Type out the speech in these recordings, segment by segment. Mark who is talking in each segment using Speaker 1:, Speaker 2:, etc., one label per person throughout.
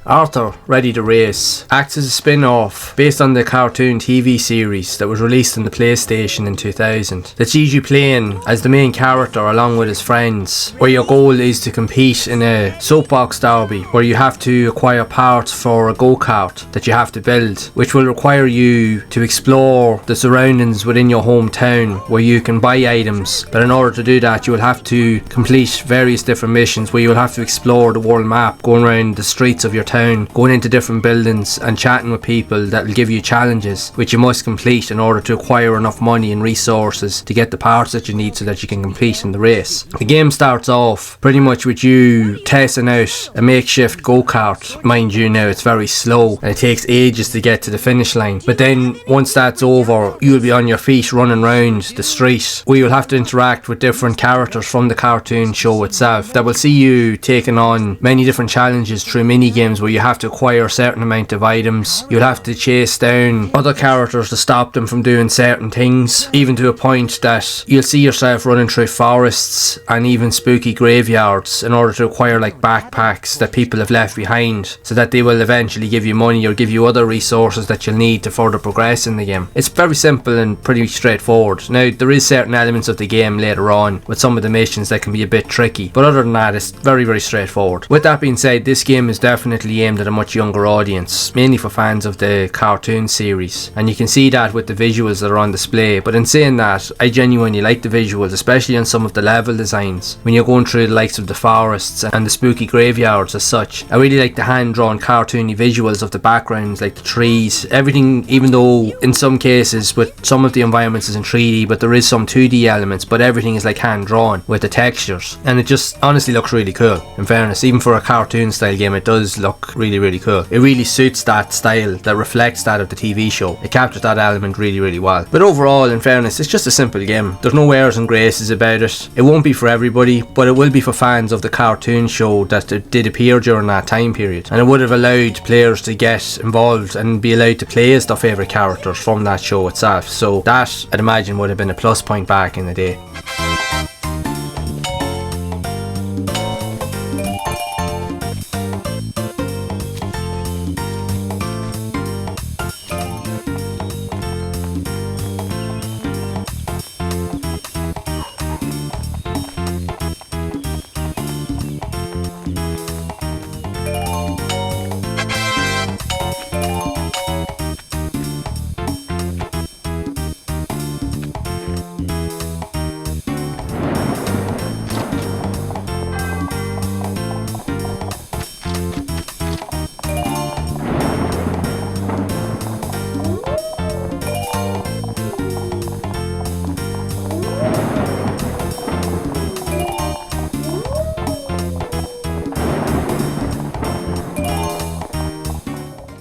Speaker 1: Arthur, Ready to Race acts as a spin-off based on the cartoon TV series that was released on the PlayStation in 2000 that sees you playing as the main character along with his friends, where your goal is to compete in a soapbox derby where you have to acquire parts for a go-kart that you have to build, which will require you to explore the surroundings within your hometown where you can buy items. But in order to do that, you will have to complete various different missions where you will have to explore the world map, going around the streets of your town, going into different buildings and chatting with people that will give you challenges which you must complete in order to acquire enough money and resources to get the parts that you need so that you can compete in the race. The game starts off pretty much with you testing out a makeshift go-kart. Mind you, now it's very slow and it takes ages to get to the finish line, but then once that's over, you'll be on your feet running around the street where you'll have to interact with different characters from the cartoon show itself that will see you taking on many different challenges through mini games where you have to acquire a certain amount of items. You'll have to chase down other characters to stop them from doing certain things, even to a point that you'll see yourself running through forests and even spooky graveyards in order to acquire like backpacks that people have left behind so that they will eventually give you money or give you other resources that you'll need to further progress in the game. It's very simple and pretty straightforward. Now, there is certain elements of the game later on with some of the missions that can be a bit tricky, but other than that, it's very straightforward. With that being said, this game is definitely aimed at a much younger audience, mainly for fans of the cartoon series, and you can see that with the visuals that are on display. But in saying that, I genuinely like the visuals, especially on some of the level designs when you're going through the likes of the forests and the spooky graveyards as such. I really like the hand-drawn cartoony visuals of the backgrounds, like the trees, everything, even though in some cases with some of the environments is in 3D, but there is some 2D elements, but everything is like hand-drawn with the textures, and it just honestly looks really cool. In fairness, even for a cartoon style game, it does look really cool. It really suits that style that reflects that of the TV show. It captures that element really well. But overall, in fairness, it's just a simple game. There's no airs and graces about it. It won't be for everybody, but it will be for fans of the cartoon show that did appear during that time period, and it would have allowed players to get involved and be allowed to play as their favourite characters from that show itself. So that, I'd imagine, would have been a plus point back in the day.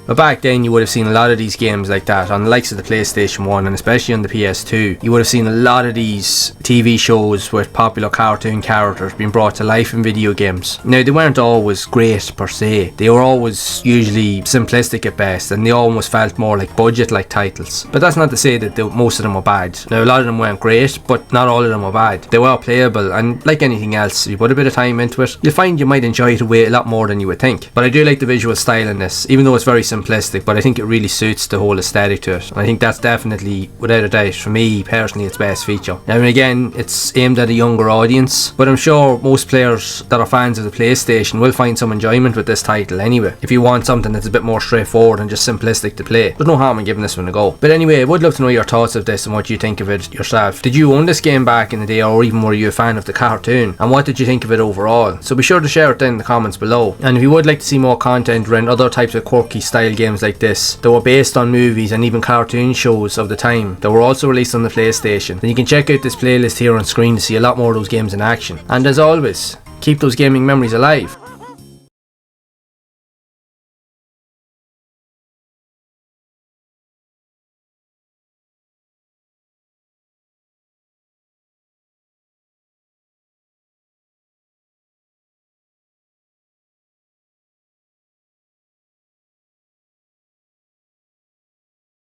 Speaker 1: But back then you would have seen a lot of these games like that on the likes of the PlayStation 1 and especially on the PS2. You would have seen a lot of these TV shows with popular cartoon characters being brought to life in video games. Now, they weren't always great per se. They were always usually simplistic at best, and they almost felt more like budget-like titles. But that's not to say that most of them were bad. Now, a lot of them weren't great, but not all of them were bad. They were playable, and like anything else, if you put a bit of time into it, you'll find you might enjoy it a lot more than you would think. But I do like the visual style in this, even though it's very simplistic, but I think it really suits the whole aesthetic to it. And I think that's definitely, without a doubt, for me personally, its best feature. Now, again, it's aimed at a younger audience, but I'm sure most players that are fans of the PlayStation will find some enjoyment with this title anyway. If you want something that's a bit more straightforward and just simplistic to play, there's no harm in giving this one a go. But anyway, I would love to know your thoughts of this and what you think of it yourself. Did you own this game back in the day, or even were you a fan of the cartoon? And what did you think of it overall? So be sure to share it down in the comments below. And if you would like to see more content around other types of quirky style games like this that were based on movies and even cartoon shows of the time that were also released on the PlayStation, then you can check out this playlist here on screen to see a lot more of those games in action. And as always, keep those gaming memories alive.